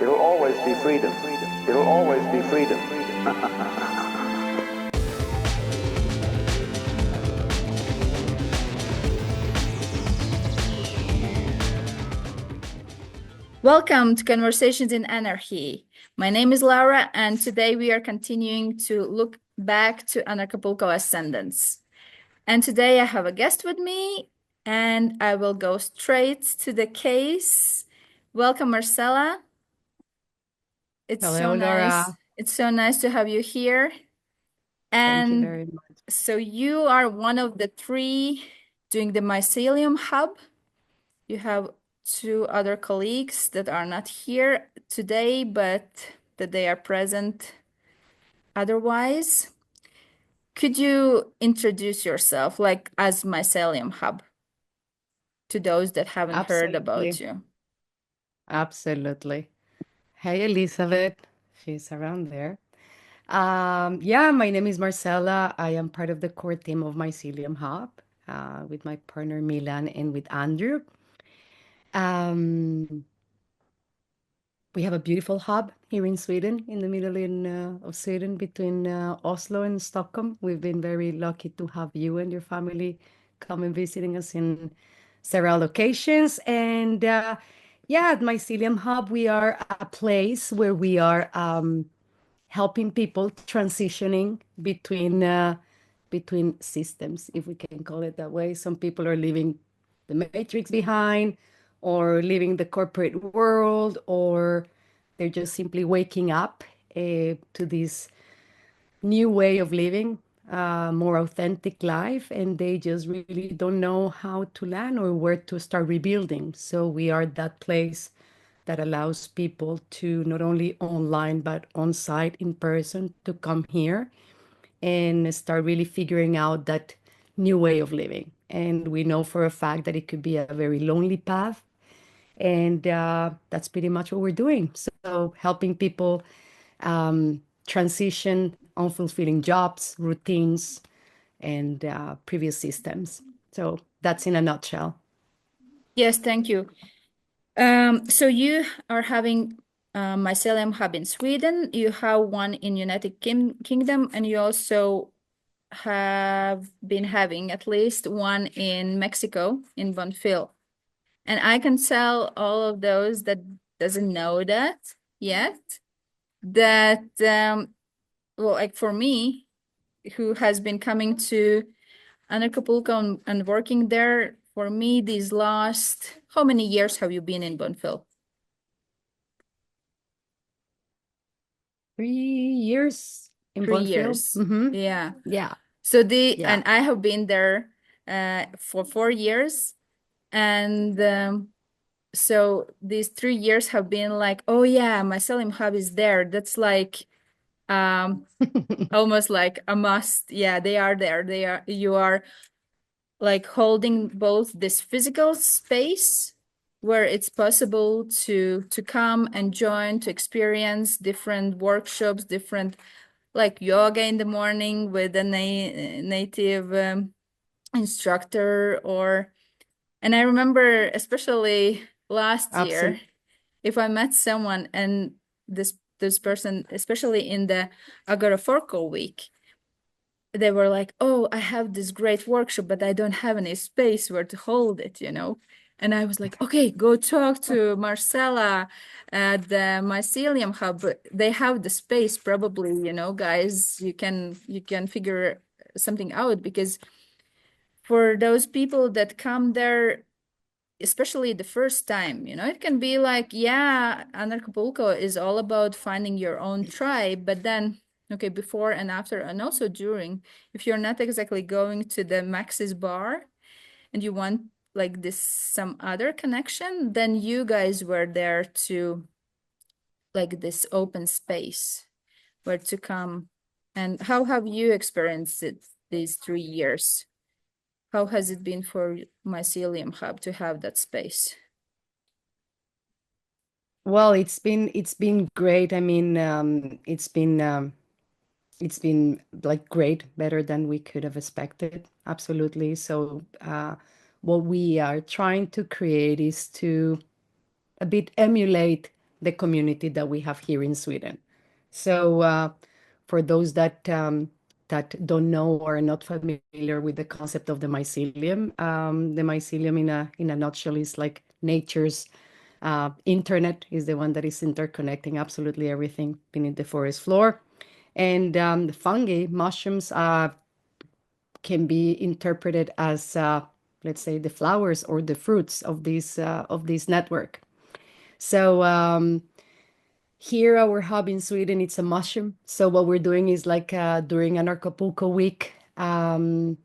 It'll always be freedom. It'll always be freedom. Welcome to Conversations in Anarchy. My name is Laura, and today we are continuing to look back to Anarchapulco Ascendance. And today I have a guest with me, and I will go straight to the case. Welcome, Marcella. Hello, Laura. It's so nice to have you here. Thank you And very much. so you are one of the three doing the Mycelium Hub. You have two other colleagues that are not here today, but that they are present otherwise. Could you introduce yourself, like as Mycelium Hub, to those that haven't heard about Absolutely. you? Absolutely. Hey, Elizabeth. She's around there. Yeah, my name is Marcela. I am part of the core team of Mycelium Hub with my partner Milan and with Andrew. Um, we have a beautiful hub here in Sweden, in the middle of Sweden, between Oslo and Stockholm. We've been very lucky to have you and your family come and visiting us in several locations. And yeah, at Mycelium Hub, we are a place where we are helping people transitioning between systems, if we can call it that way. Some people are leaving the matrix behind, or leaving the corporate world, or they're just simply waking up to this new way of living, more authentic life, and they just really don't know how to land or where to start rebuilding. So we are that place that allows people to not only online but on site in person to come here and start really figuring out that new way of living. And we know for a fact that it could be a very lonely path. And that's pretty much what we're doing. So helping people transition unfulfilling jobs, routines, and previous systems. So that's in a nutshell. Yes, thank you. So you are having Mycelium Hub in Sweden, you have one in United Kingdom, and you also have been having at least one in Mexico, in Bonfil. And I can tell all of those that doesn't know that yet, that well, like for me, who has been coming to Anarchapulco and working there, for me, these last, how many years have you been in Bonfil? 3 years in 3 years. Bonfil. Mm-hmm. Yeah. Yeah, So yeah. and I have been there for 4 years. And so these 3 years have been like, oh yeah, Mycelium Hub is there. That's like almost like a must. Yeah, they are there. You are like holding both this physical space where it's possible to come and join, to experience different workshops, different like yoga in the morning with a native instructor. Or and I remember especially last year, Absolutely. if I met someone and this person, especially in the Agoraphorco week, they were like, oh, I have this great workshop, but I don't have any space where to hold it, you know? And I was like, okay, go talk to Marcella at the Mycelium Hub. They have the space, probably, you know, guys, you can figure something out, because for those people that come there, especially the first time, you know, it can be like, yeah, Anarchapulco is all about finding your own tribe, but then, okay, before and after, and also during, if you're not exactly going to the Max's bar and you want like this some other connection, then you guys were there to like this open space where to come. And how have you experienced it these 3 years? How has it been for Mycelium Hub to have that space? Well, it's been great. I mean, it's been like great, better than we could have expected. Absolutely. So, what we are trying to create is to a bit emulate the community that we have here in Sweden. So for those that don't know or are not familiar with the concept of the mycelium in a nutshell is like nature's internet, is the one that is interconnecting absolutely everything beneath the forest floor. And the fungi, mushrooms, can be interpreted as, let's say, the flowers or the fruits of this network. So here, our hub in Sweden, it's a mushroom. So what we're doing is like during Anarchapulco week and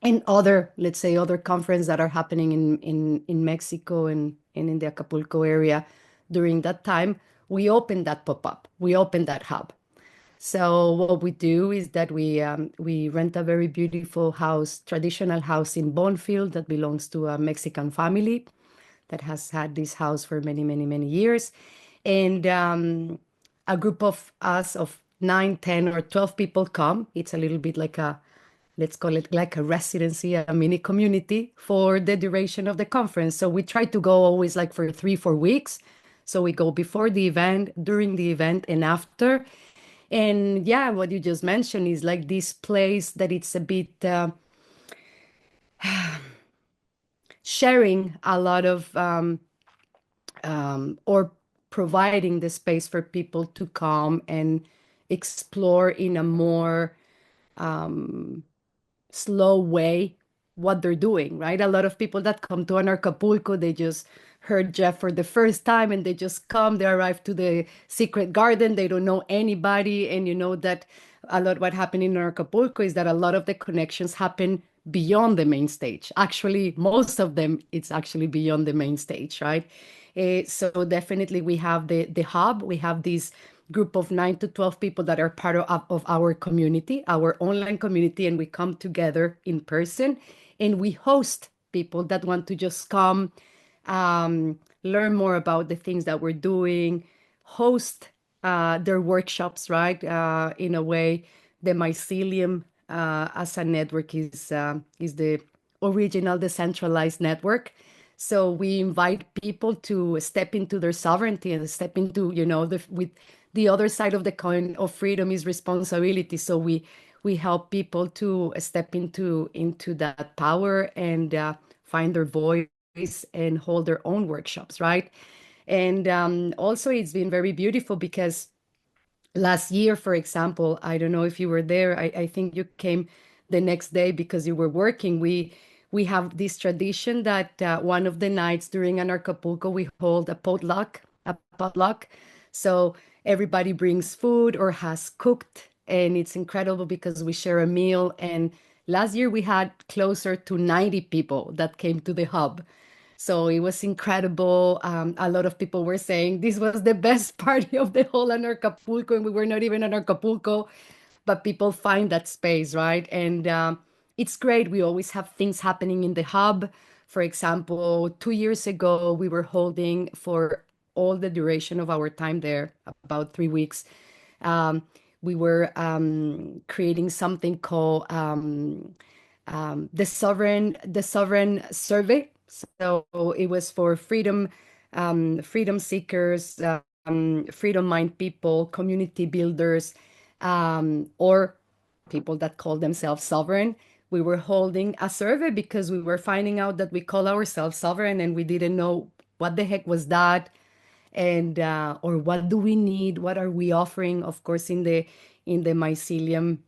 other, let's say, other conferences that are happening in Mexico and in the Acapulco area during that time, we open that pop-up, we open that hub. So what we do is that we rent a very beautiful house, traditional house in Bonfil that belongs to a Mexican family that has had this house for many, many, many years. And a group of us of 9, 10, or 12 people come. It's a little bit like let's call it like a residency, a mini community for the duration of the conference. So we try to go always like for 3, 4 weeks. So we go before the event, during the event, and after. And yeah, what you just mentioned is like this place that it's a bit sharing a lot of or providing the space for people to come and explore in a more slow way what they're doing, right? A lot of people that come to Anarchapulco, they just heard Jeff for the first time and they just come, they arrive to the secret garden, they don't know anybody. And you know that a lot what happened in Anarchapulco is that a lot of the connections happen beyond the main stage. Actually, most of them, it's actually beyond the main stage, right? So definitely we have the hub, we have this group of 9 to 12 people that are part of our community, our online community, and we come together in person and we host people that want to just come, learn more about the things that we're doing, host their workshops, right? In a way, the Mycelium as a network is the original decentralized network. So we invite people to step into their sovereignty and step into, with the other side of the coin of freedom is responsibility. So we help people to step into that power and find their voice and hold their own workshops, right? And also it's been very beautiful because last year, for example, I don't know if you were there. I think you came the next day because you were working. We have this tradition that one of the nights during Anarchapulco, we hold a potluck, So everybody brings food or has cooked, and it's incredible because we share a meal. And last year we had closer to 90 people that came to the hub. So it was incredible. A lot of people were saying this was the best party of the whole Anarchapulco, and we were not even in Anarchapulco, but people find that space, right? And it's great. We always have things happening in the hub. For example, 2 years ago, we were holding for all the duration of our time there, about 3 weeks. We were creating something called the sovereign survey. So it was for freedom seekers, freedom mind people, community builders, or people that call themselves sovereign. We were holding a survey because we were finding out that we call ourselves sovereign and we didn't know what the heck was that, and or what do we need, what are we offering, of course, in the mycelium,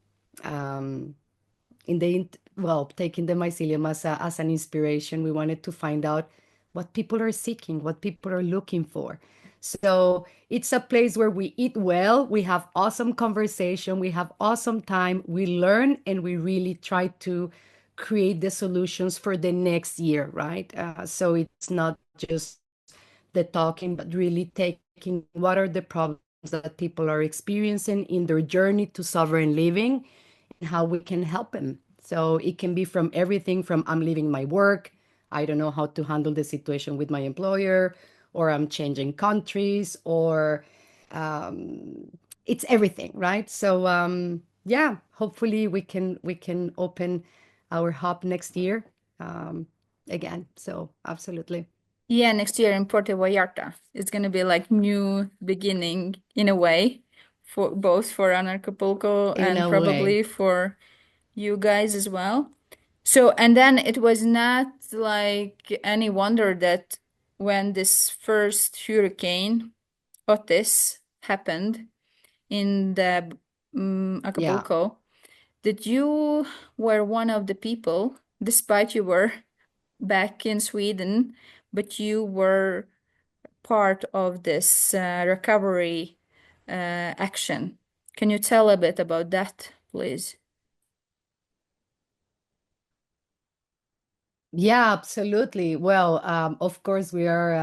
taking the mycelium as an inspiration. We wanted to find out what people are seeking, what people are looking for. So it's a place where we eat well, we have awesome conversation, we have awesome time, we learn, and we really try to create the solutions for the next year, right? So it's not just the talking, but really taking what are the problems that people are experiencing in their journey to sovereign living and how we can help them. So it can be from everything from I'm leaving my work, I don't know how to handle the situation with my employer, or I'm changing countries, or it's everything, right? So yeah, hopefully we can open our hub next year again. So absolutely. Yeah, next year in Puerto Vallarta. It's gonna be like new beginning in a way for both for Anarchapulco In and a way. probably for you guys as well. So, and then it was not like any wonder that when this first hurricane, Otis, happened in the Yeah. Acapulco, that you were one of the people, despite you were back in Sweden, but you were part of this recovery action. Can you tell a bit about that, please? Yeah, absolutely. Well, of course, we are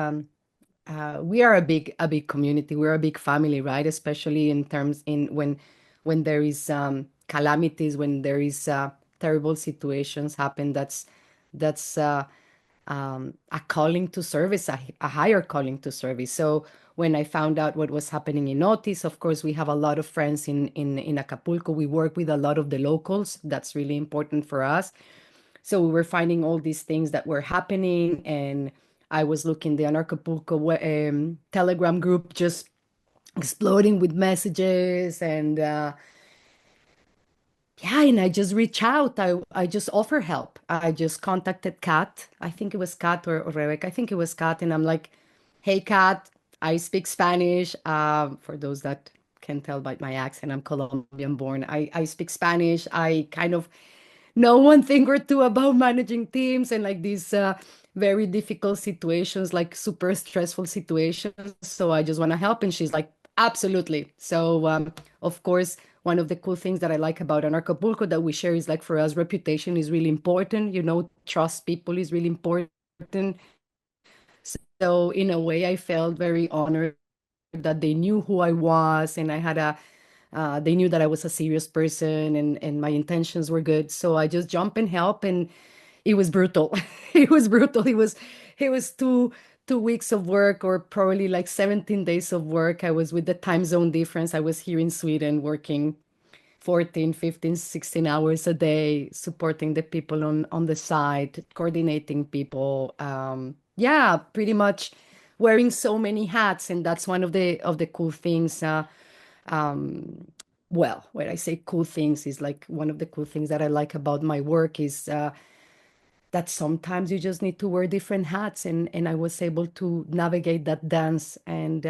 a big community. We're a big family, right? Especially in terms in when there is calamities, when there is terrible situations happen. That's a calling to service, a higher calling to service. So when I found out what was happening in Otis, of course, we have a lot of friends in Acapulco. We work with a lot of the locals. That's really important for us. So we were finding all these things that were happening, and I was looking the Anarchapulco Telegram group just exploding with messages, and yeah, and I just reach out. I just offer help. I just contacted Kat. I think it was Kat or Rebecca. I think it was Kat, and I'm like, "Hey, Kat, I speak Spanish. For those that can tell by my accent, I'm Colombian born. I speak Spanish. I kind of know one thing or two about managing teams and like these very difficult situations, like super stressful situations. So I just want to help." And she's like, absolutely. So, of course, one of the cool things that I like about Anarchapulco that we share is like for us, reputation is really important. You know, trust people is really important. So, in a way, I felt very honored that they knew who I was, and I had they knew that I was a serious person, and my intentions were good. So I just jump and help, and it was brutal. It was brutal. It was 2 weeks of work, or probably like 17 days of work. I was with the time zone difference. I was here in Sweden working 14, 15, 16 hours a day, supporting the people on the site, coordinating people. Yeah, pretty much wearing so many hats, and that's one of the cool things. Um, well, when I say cool things, is like one of the cool things that I like about my work is that sometimes you just need to wear different hats, and I was able to navigate that dance, and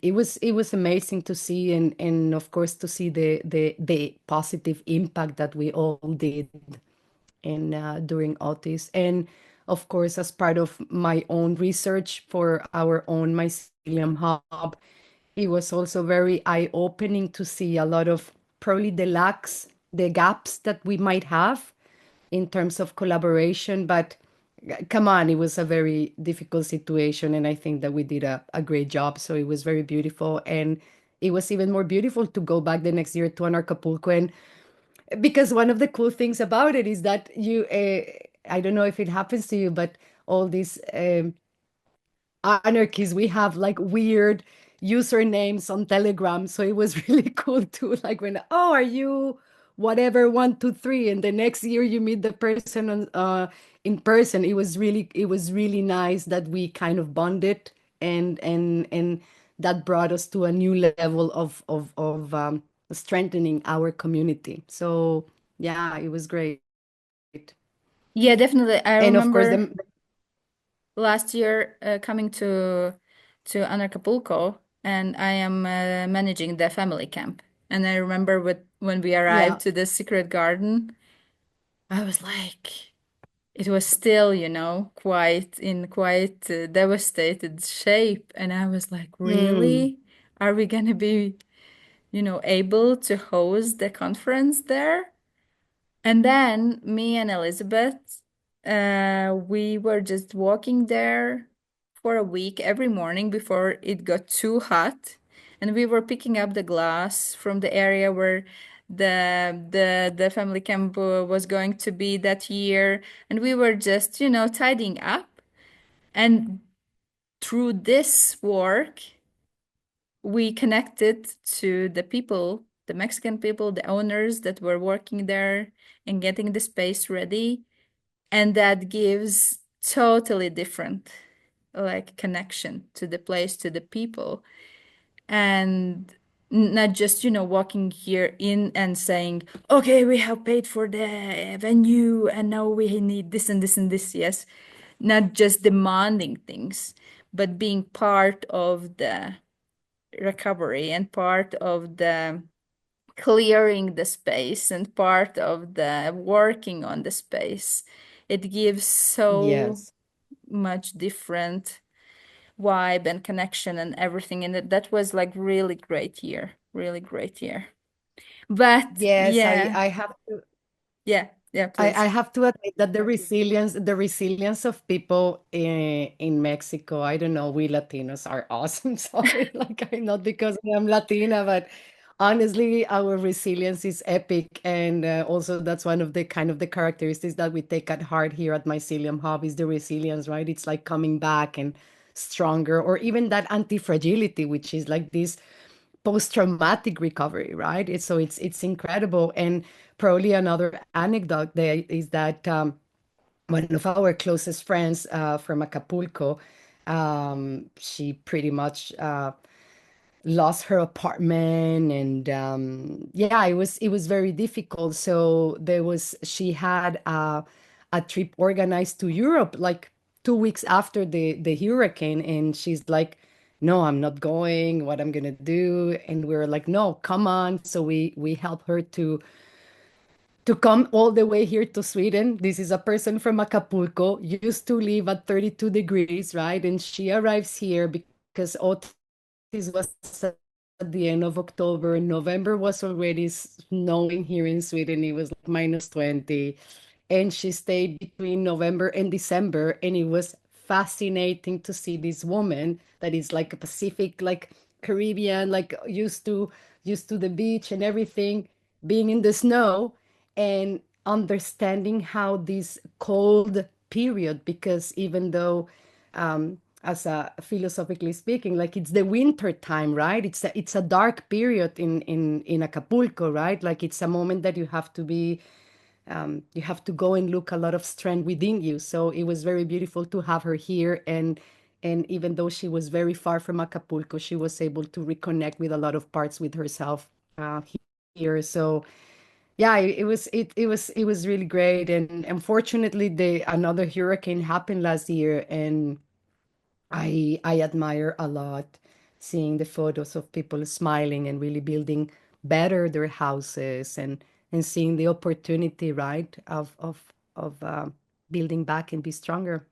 it was amazing to see, and of course to see the positive impact that we all did in during Otis. And of course, as part of my own research for our own Mycelium Hub, it was also very eye-opening to see a lot of probably the gaps that we might have in terms of collaboration. But come on, it was a very difficult situation, and I think that we did a great job. So it was very beautiful, and it was even more beautiful to go back the next year to Anarchapulco. And because one of the cool things about it is that I don't know if it happens to you, but all these anarchies, we have like weird usernames on Telegram. So it was really cool to like when, oh, are you whatever 123, and the next year you meet the person on in person. It was really nice that we kind of bonded, and that brought us to a new level of strengthening our community. So yeah, it was great. Yeah, definitely. I And of course, remember last year coming to Anarchapulco, and I am managing the family camp. And I remember when we arrived yeah. to the secret garden, I was like, it was still, quite devastated shape, and I was like, Hmm. really? Are we gonna be, able to host the conference there? And then me and Elizabeth, we were just walking there for a week every morning before it got too hot. And we were picking up the glass from the area where the family camp was going to be that year. And we were just, tidying up. And through this work, we connected to the people, the Mexican people, the owners that were working there and getting the space ready. And that gives totally different like connection to the place, to the people, and not just, walking here in and saying, okay, we have paid for the venue and now we need this and this and this. Yes, not just demanding things, but being part of the recovery and part of the clearing the space and part of the working on the space. It gives so Yes. much different vibe and connection and everything. And that was like really great year, really great year. But Yes, yeah, I have to yeah, please. I have to admit that the resilience of people in Mexico, I don't know, we Latinos are awesome. Sorry, like I'm not because I'm Latina, but honestly, our resilience is epic. And also that's one of the kind of the characteristics that we take at heart here at Mycelium Hub is the resilience, right? It's like coming back and stronger, or even that anti-fragility, which is like this post-traumatic recovery, right? So it's incredible. And probably another anecdote there is that one of our closest friends from Acapulco, she pretty much lost her apartment, and yeah, it was very difficult. So she had a trip organized to Europe like 2 weeks after the hurricane, and she's like, no, I'm not going, what I'm gonna do. And we were like, no, come on. So we helped her to come all the way here to Sweden. This is a person from Acapulco, used to live at 32 degrees, right? And she arrives here because Otis was at the end of October. November was already snowing here in Sweden. It was like -20. And she stayed between November and December. And it was fascinating to see this woman that is like a Pacific, like Caribbean, like used to the beach and everything, being in the snow and understanding how this cold period, because even though as a philosophically speaking, like it's the winter time, right? It's a dark period in Acapulco, right? Like it's a moment that you have to go and look a lot of strength within you. So it was very beautiful to have her here. And even though she was very far from Acapulco, she was able to reconnect with a lot of parts with herself here. So yeah, it was really great. And unfortunately, the another hurricane happened last year, and I admire a lot seeing the photos of people smiling and really building better their houses, and seeing the opportunity, right, of building back and be stronger.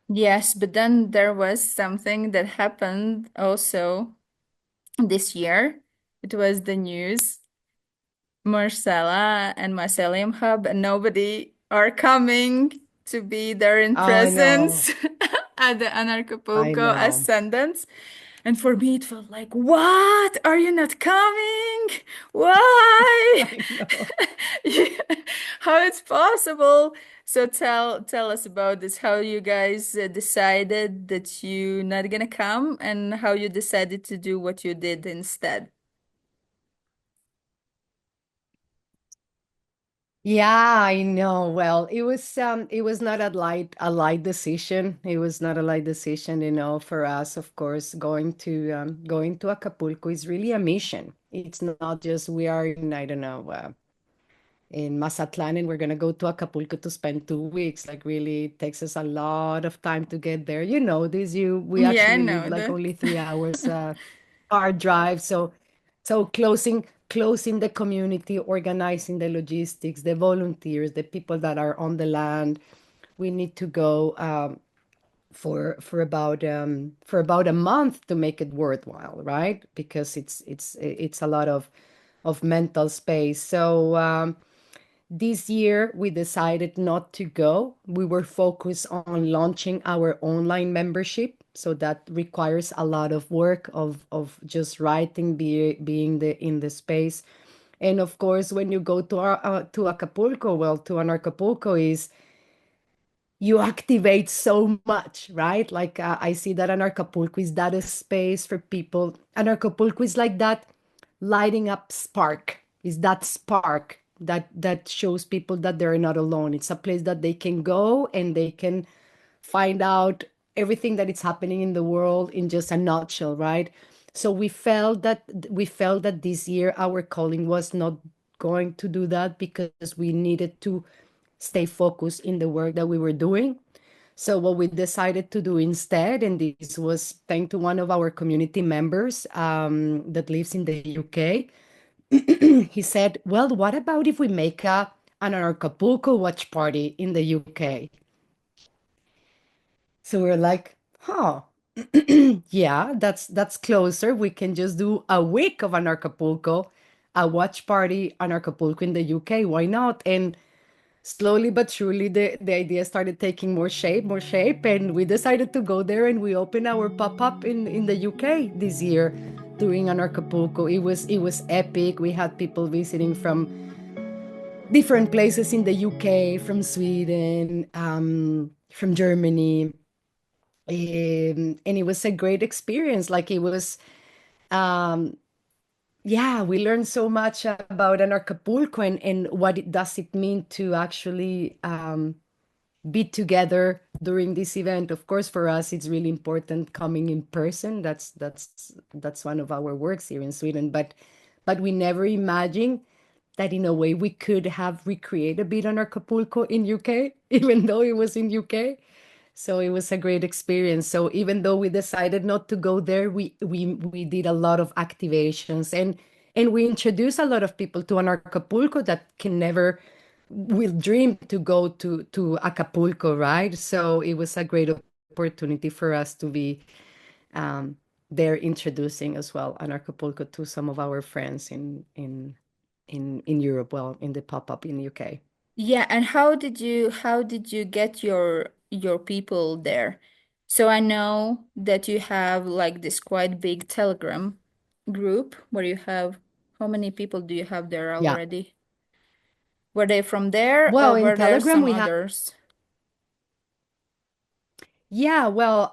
Yes, but then there was something that happened also this year. It was the news. Marcella and Mycelium Hub, and nobody are coming to be there in I know, presence at the I Anarchapulco know, Ascendance. And for me, it felt like, what? Are you not coming? Why? I know. How it's possible? So tell us about this, how you guys decided that you not gonna come and how you decided to do what you did instead. Yeah, I know. Well, it was not a light decision. It was not a light decision, for us, of course, going to Acapulco is really a mission. It's not just we are in, I don't know, in Mazatlan, and we're gonna go to Acapulco to spend 2 weeks. Like really it takes us a lot of time to get there. We Yeah, I actually live know like that. only 3 hours car drive. So closing the community, organizing the logistics, the volunteers, the people that are on the land. We need to go for about a month to make it worthwhile, right? Because it's a lot of mental space. So this year we decided not to go. We were focused on launching our online membership. So that requires a lot of work of just writing, being in the space. And of course, when you go to Acapulco, well, to Anarchapulco is you activate so much, right? Like I see that Anarchapulco is that a space for people. Anarchapulco is like that lighting up spark. Is that spark that shows people that they're not alone. It's a place that they can go and they can find out everything that is happening in the world in just a nutshell, right? So we felt that this year our calling was not going to do that because we needed to stay focused in the work that we were doing. So what we decided to do instead, and this was thanks to one of our community members that lives in the UK, he said, "Well, what about if we make an Anarchapulco watch party in the UK?" So we're like, "Huh, yeah, that's closer. We can just do a week of Anarchapulco, a watch party Anarchapulco in the UK. Why not?" And slowly but surely, the idea started taking more shape, and we decided to go there, and we opened our pop-up in the UK this year during Anarchapulco. It was epic. We had people visiting from different places in the UK, from Sweden, from Germany, and it was a great experience. Like it was, um, yeah, we learned so much about Anarchapulco and what it does it mean to actually be together during this event. Of course, for us, it's really important coming in person. That's one of our works here in Sweden. But we never imagined that in a way we could have recreated a bit on Acapulco in UK, even though it was in UK. So it was a great experience. So even though we decided not to go there, we did a lot of activations and we introduced a lot of people to an Acapulco that can never will dream to go to Acapulco, right? So it was a great opportunity for us to be there introducing as well an Acapulco to some of our friends in Europe, well, in the pop-up in UK. Yeah, and how did you get your people there? So I know that you have like this quite big Telegram group where you have how many people do you have there Yeah. already? Were they from there Well, or in were there Telegram some we have others? yeah, well,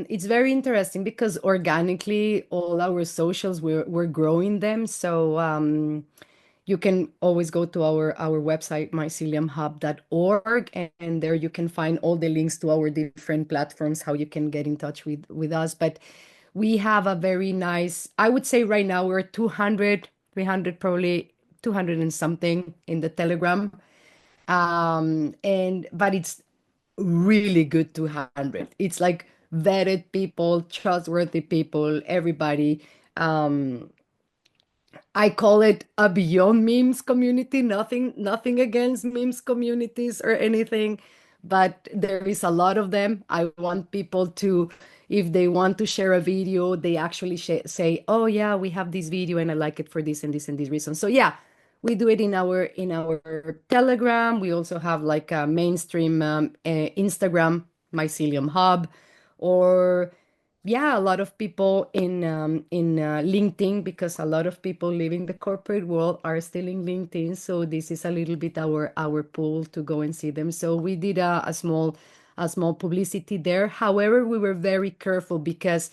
it's very interesting because organically all our socials we're growing them. So you can always go to our website myceliumhub.org and there you can find all the links to our different platforms, how you can get in touch with us. But we have a very nice, I would say right now we're 200, 300, probably 200 and something in the Telegram. And but it's really good 200. It's like vetted people, trustworthy people, everybody. Um, I call it a beyond memes community. Nothing against memes communities or anything, but there is a lot of them. I want people to, if they want to share a video, they actually say, "Oh yeah, we have this video and I like it for this and this and this reason." So yeah, we do it in our Telegram. We also have like a mainstream Instagram, Mycelium Hub, or yeah, a lot of people in LinkedIn because a lot of people leaving the corporate world are still in LinkedIn. So this is a little bit our pool to go and see them. So we did a small publicity there. However, we were very careful because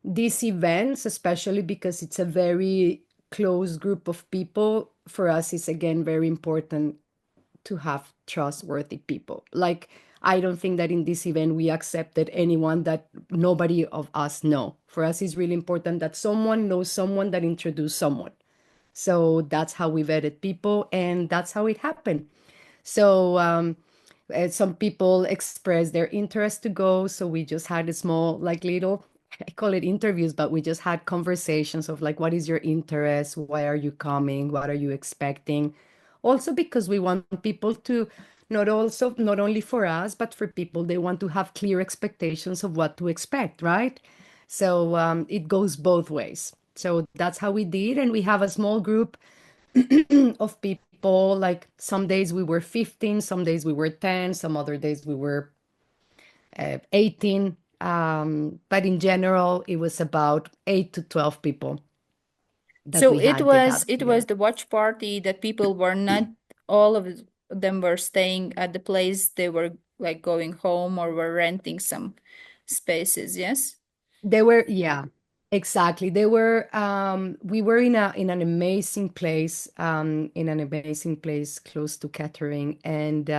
these events, especially because it's a very close group of people, for us is again very important to have trustworthy people. Like, I don't think that in this event we accepted anyone that nobody of us know. For us, it's really important that someone knows someone that introduced someone. So that's how we vetted people, and that's how it happened. So some people expressed their interest to go. So we just had a small, like little, I call it interviews, but we just had conversations of like, what is your interest? Why are you coming? What are you expecting? Also because we want people to not only for us, but for people, they want to have clear expectations of what to expect, right? So it goes both ways. So that's how we did. And we have a small group of people. Like some days we were 15, some days we were 10, some other days we were 18. But in general, it was about 8 to 12 people that So we it had the was it was gathering. the watch party that people were not all of them were staying at the place, they were like going home or were renting some spaces, yes? They were, yeah, exactly. They were, we were in an amazing place close to Kettering. And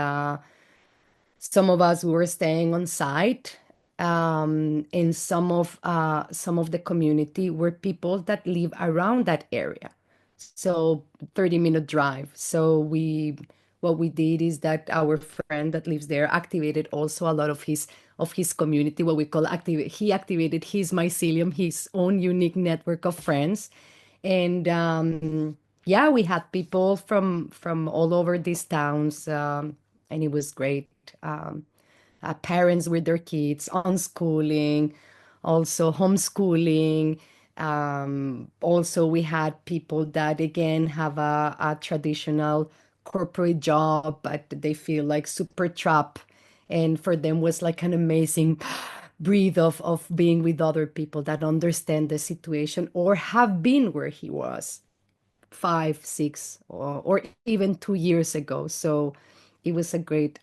Some of us were staying on site, and some of the community were people that live around that area. So 30-minute drive. So what we did is that our friend that lives there activated also a lot of his community, what we call activate. He activated his mycelium, his own unique network of friends, and yeah, we had people from all over these towns, and it was great. Parents with their kids, unschooling, also homeschooling. Also, we had people that again have a traditional corporate job, but they feel like super trapped. And for them was like an amazing breathe of being with other people that understand the situation or have been where he was 5, 6, or even 2 years ago. So it was a great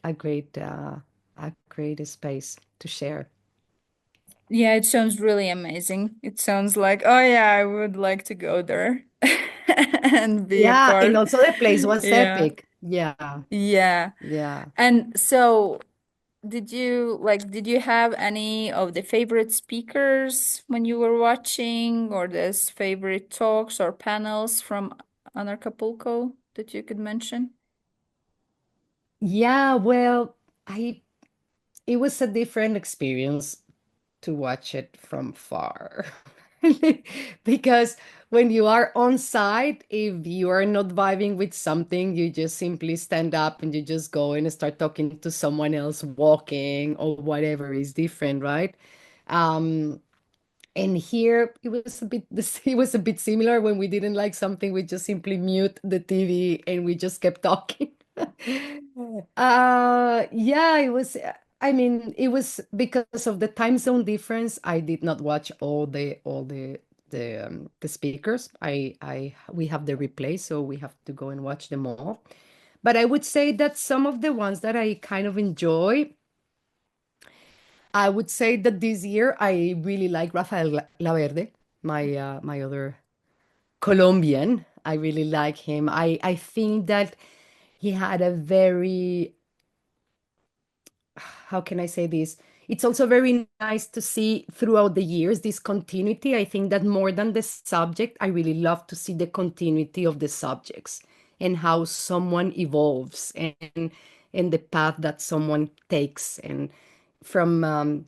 space to share. Yeah, it sounds really amazing. It sounds like, oh yeah, I would like to go there and be a Yeah, and part. also the place was Yeah. epic. Yeah, Yeah. yeah. And so did you have any of the favorite speakers when you were watching, or this favorite talks or panels from Anarchapulco that you could mention? Yeah, well, I it was a different experience to watch it from far. Because when you are on site, if you are not vibing with something, you just simply stand up and you just go and start talking to someone else walking or whatever is different, right? Um, and here it was a bit it was a bit similar. When we didn't like something, we just simply mute the TV and we just kept talking. Yeah, it was I mean, it was because of the time zone difference. I did not watch all the speakers. I we have the replay, so we have to go and watch them all. But I would say that some of the ones that I kind of enjoy, I would say that this year I really like Rafael Laverde, my other Colombian. I really like him. I think that he had a very, how can I say this? It's also very nice to see throughout the years this continuity. I think that more than the subject, I really love to see the continuity of the subjects and how someone evolves, and the path that someone takes, and from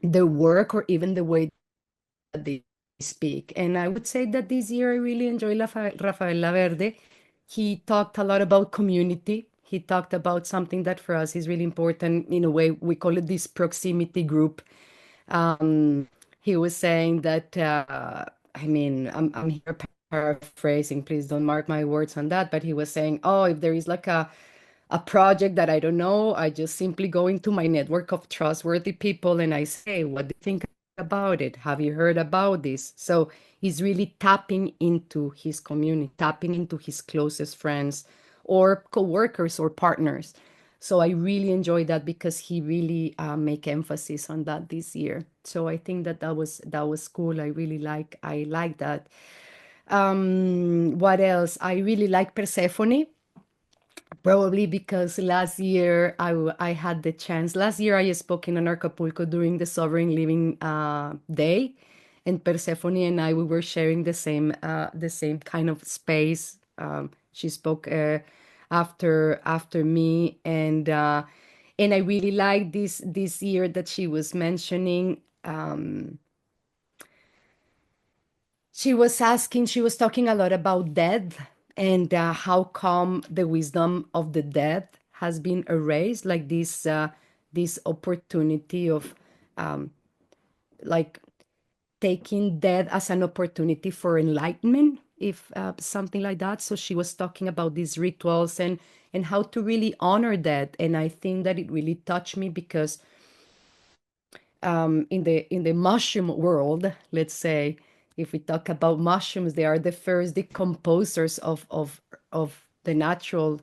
the work or even the way that they speak. And I would say that this year I really enjoy Rafael Laverde. He talked a lot about community. He talked about something that for us is really important. In a way, we call it this proximity group. Um, he was saying that, I mean, I'm here paraphrasing, please don't mark my words on that, but he was saying, oh, if there is like a project that I don't know, I just simply go into my network of trustworthy people and I say, what do you think about it? Have you heard about this? So he's really tapping into his community, tapping into his closest friends or coworkers or partners. So I really enjoy that because he really make emphasis on that this year. So I think that that was cool. I like that. What else? I really like Persephone. Probably because last year I had the chance. Last year I spoke in Anarchapulco during the Sovereign Living Day, and Persephone and I we were sharing the same kind of space. She spoke after me, and I really like this year that she was mentioning. She was talking a lot about death, and how come the wisdom of the dead has been erased, like this opportunity of um, like taking death as an opportunity for enlightenment, if something like that. So she was talking about these rituals and how to really honor that, and I think that it really touched me because in the mushroom world, let's say, if we talk about mushrooms, they are the first decomposers of the natural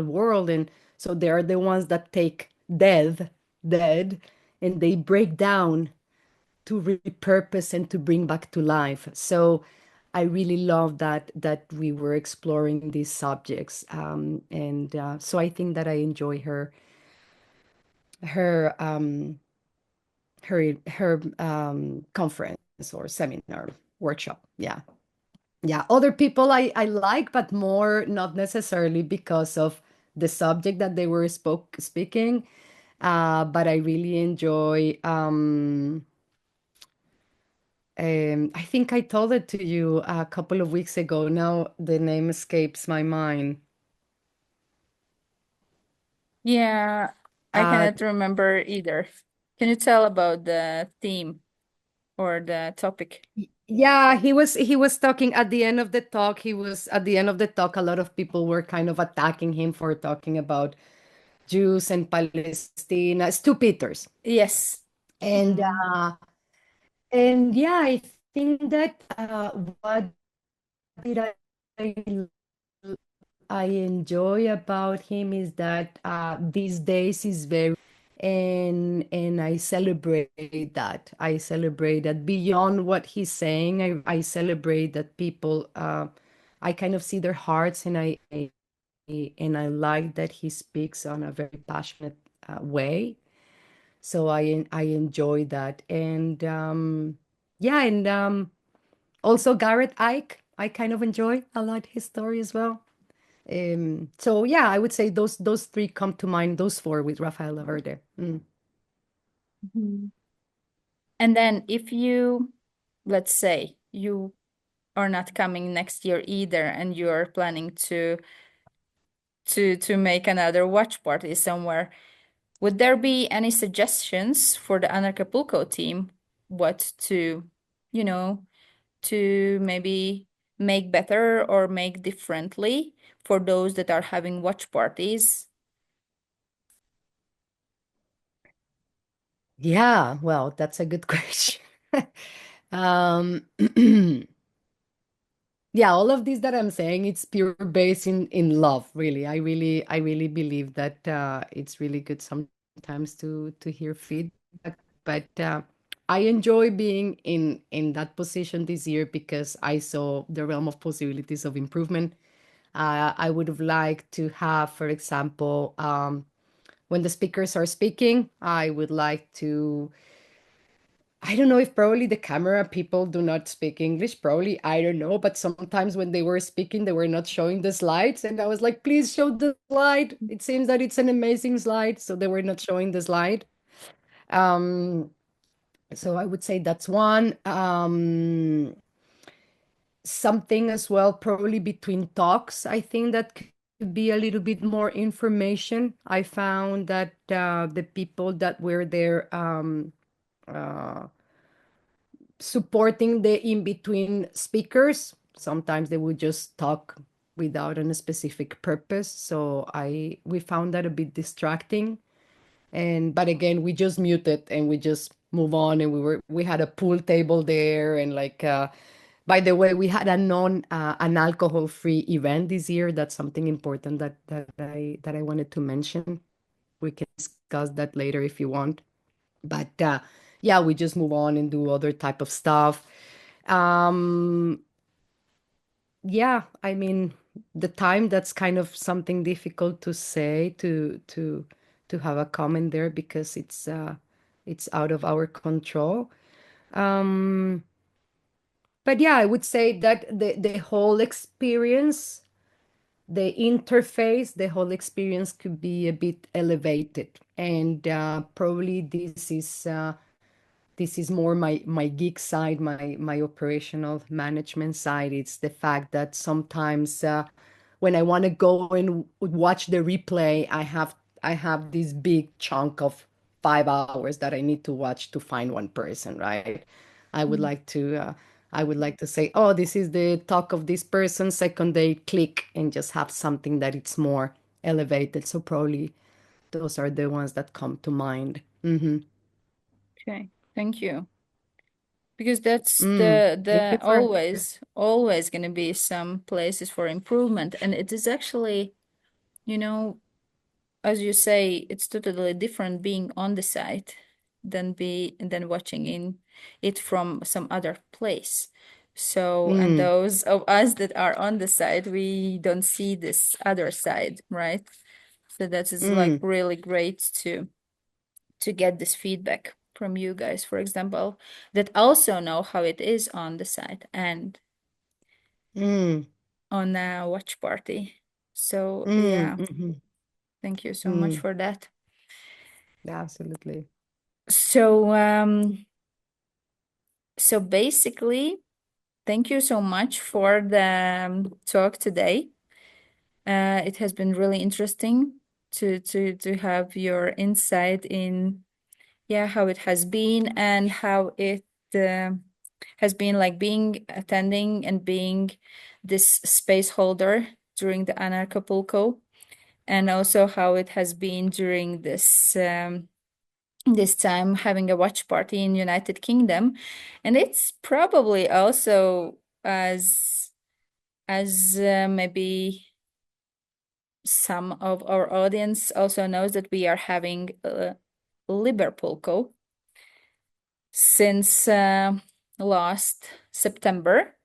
world, and so they are the ones that take dead, and they break down to repurpose and to bring back to life. So I really love that we were exploring these subjects, and so I think that I enjoy her conference or seminar workshop. Yeah. Yeah, other people I like, but more not necessarily because of the subject that they were speaking. But I really enjoy. I think I told it to you a couple of weeks ago. Now the name escapes my mind. Yeah, I Uh, cannot remember either. Can you tell about the theme or the topic? yeah, he was talking at the end of the talk. He was at the end of the talk. A lot of people were kind of attacking him for talking about Jews and Palestine. Stu Peters. Yes. And Mm. yeah, I think that what did I enjoy about him is that these days is very, and I celebrate that. I celebrate that beyond what he's saying. I celebrate that people. I kind of see their hearts, and I like that he speaks on a very passionate way. So I enjoy that, and yeah, and also Garrett Ike, I kind of enjoy a lot his story as well. So yeah, I would say those three come to mind. Those four with Rafael Laverde. Mhm. And then if you, let's say you are not coming next year either, and you are planning to make another watch party somewhere, would there be any suggestions for the Anarchapulco team what to, you know, to maybe make better or make differently for those that are having watch parties? Yeah, well, that's a good question. Um, yeah, all of this that I'm saying, it's pure based in love, really. I really believe that it's really good sometimes to hear feedback, but I enjoy being in that position this year because I saw the realm of possibilities of improvement. I would have liked to have, for example, when the speakers are speaking, I would like to. I don't know if probably the camera people do not speak English. Probably, I don't know. But sometimes when they were speaking, they were not showing the slides. And I was like, please show the slide. It seems that it's an amazing slide. So they were not showing the slide. Um, so I would say that's one. Something as well, probably between talks. I think that could be a little bit more information. I found that the people that were there uh, supporting the in-between speakers. Sometimes they would just talk without a specific purpose. So we found that a bit distracting. And but again, we just muted and we just move on. And we had a pool table there, and like by the way, we had an alcohol-free event this year. That's something important that I wanted to mention. We can discuss that later if you want. But yeah, we just move on and do other type of stuff. um yeah, I mean, the time, that's kind of something difficult to say, to have a comment there because it's out of our control. um but yeah, I would say that the whole experience, the interface, the whole experience could be a bit elevated, and probably this is more my geek side, my operational management side. It's the fact that sometimes when I want to go and watch the replay, I have this big chunk of 5 hours that I need to watch to find one person, right? I would Mm. like to I would like to say, oh, this is the talk of this person. Second, they click and just have something that it's more elevated. So probably those are the ones that come to mind. Okay, thank you. Because that's Thank the you for. always going to be some places for improvement, and it is actually, you know, as you say, it's totally different being on the site than watching in it from some other place. So, and Mm, those of us that are on the side, we don't see this other side, right? So that is like mm, really great to get this feedback from you guys, for example, that also know how it is on the side and mm, on a watch party. So mm, yeah, mhm, thank you so much mm. for that. Absolutely. So basically, thank you so much for the talk today. It has been really interesting to have your insight in, yeah, how it has been and how it uh, has been like being attending and being this space holder during the Anarchapulco, and also how it has been during this time having a watch party in United Kingdom. And it's probably also as maybe some of our audience also knows that we are having Liverpoolco since last September.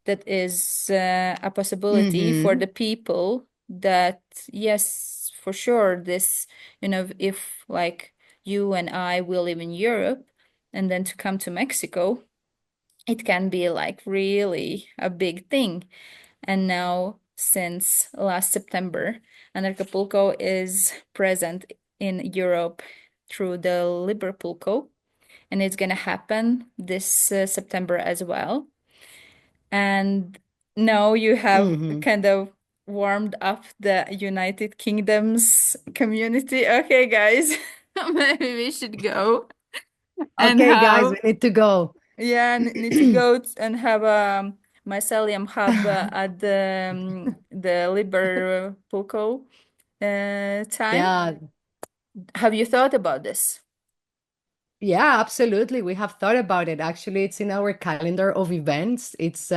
That is a possibility for Mm-hmm. the people that, yes, for sure, this, if like you and I will live in Europe and then to come to Mexico, it can be like really a big thing. And now, since last September, Anarchapulco is present in Europe through the Liverpoolco, and it's gonna happen this September as well. And now you have Mm-hmm. kind of warmed up the United Kingdom's community. Okay, guys, maybe we should go and Okay, guys, we have, need to go. yeah, need to go and have a Mycelium Hub at the Liverpool time. Yeah, Have you thought about this? yeah, absolutely. We have thought about it. Actually, it's in our calendar of events. It's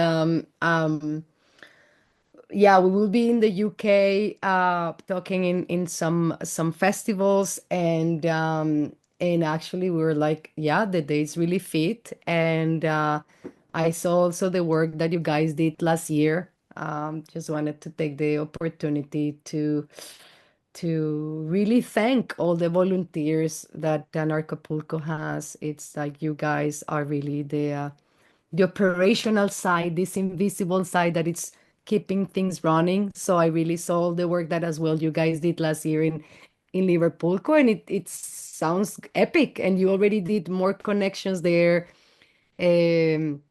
yeah, we will be in the UK talking in some festivals and actually we were like, yeah, the dates really fit and I saw also the work that you guys did last year. Just wanted to take the opportunity to really thank all the volunteers that Anarchapulco has. It's like you guys are really the operational side, this invisible side that it's keeping things running. So I really saw the work that as well you guys did last year in Liverpoolco, and it sounds epic. And you already did more connections there. Um,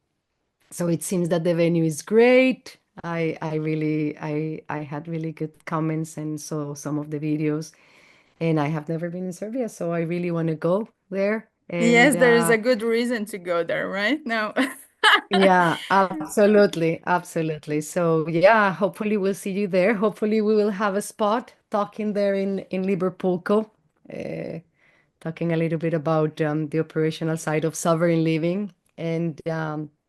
so it seems that the venue is great. I really I had really good comments and saw some of the videos. And I have never been in Serbia, so I really want to go there. Yes, And there is a good reason to go there right now. yeah, absolutely, absolutely. So yeah, hopefully we'll see you there. Hopefully we will have a spot talking there in Liverpoolco, uh, talking a little bit about the operational side of sovereign living. And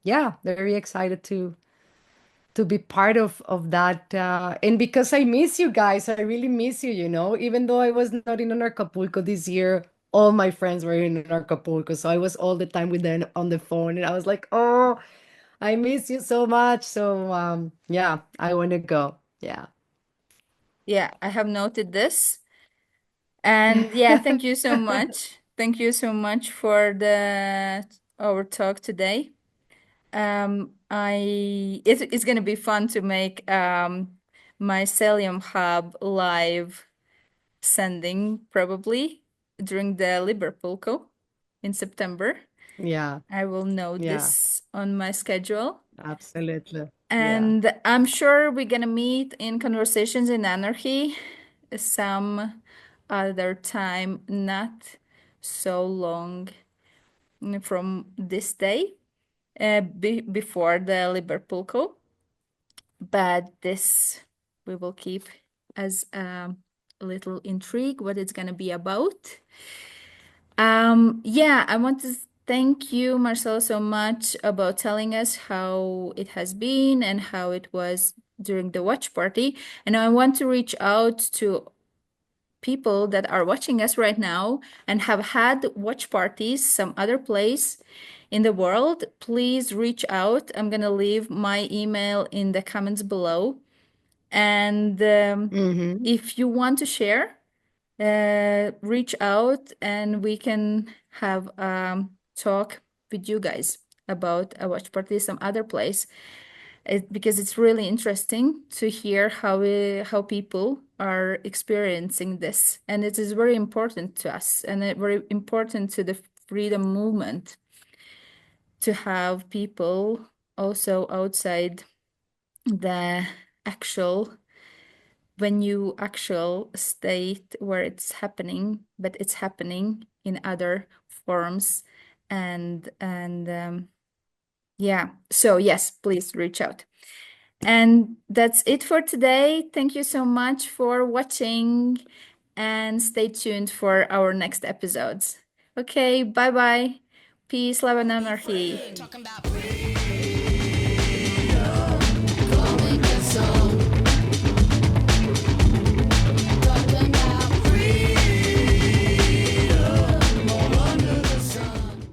yeah, very excited to be part of that. And because I miss you guys, I really miss you, you know, even though I was not in Acapulco this year, all my friends were in Acapulco. So I was all the time with them on the phone and I was like, oh, I miss you so much. So yeah, I want to go. Yeah. Yeah, I have noted this. And yeah, thank you so much. Thank you so much for the our talk today. It's gonna be fun to make Mycelium Hub live sending probably during the Liverpoolco in September. Yeah. I will note Yeah. this on my schedule. Absolutely. Yeah. And I'm sure we're gonna meet in Conversations in Anarchy some other time, not so long from this day, before the Liverpoolco. But this we will keep as a little intrigue what it's gonna be about. Yeah, I want to thank you, Marcelo, so much about telling us how it has been and how it was during the watch party. And I want to reach out to people that are watching us right now and have had watch parties some other place in the world, please reach out. I'm gonna leave my email in the comments below. And if you want to share, reach out and we can have talk with you guys about a watch party some other place. Because it's really interesting to hear how people are experiencing this, and it is very important to us and very important to the freedom movement to have people also outside the actual venue, actual state where it's happening, but it's happening in other forms. And yeah, so yes, please reach out. And that's it for today. Thank you so much for watching and stay tuned for our next episodes. Okay, bye bye. Peace, love, and anarchy. Talking about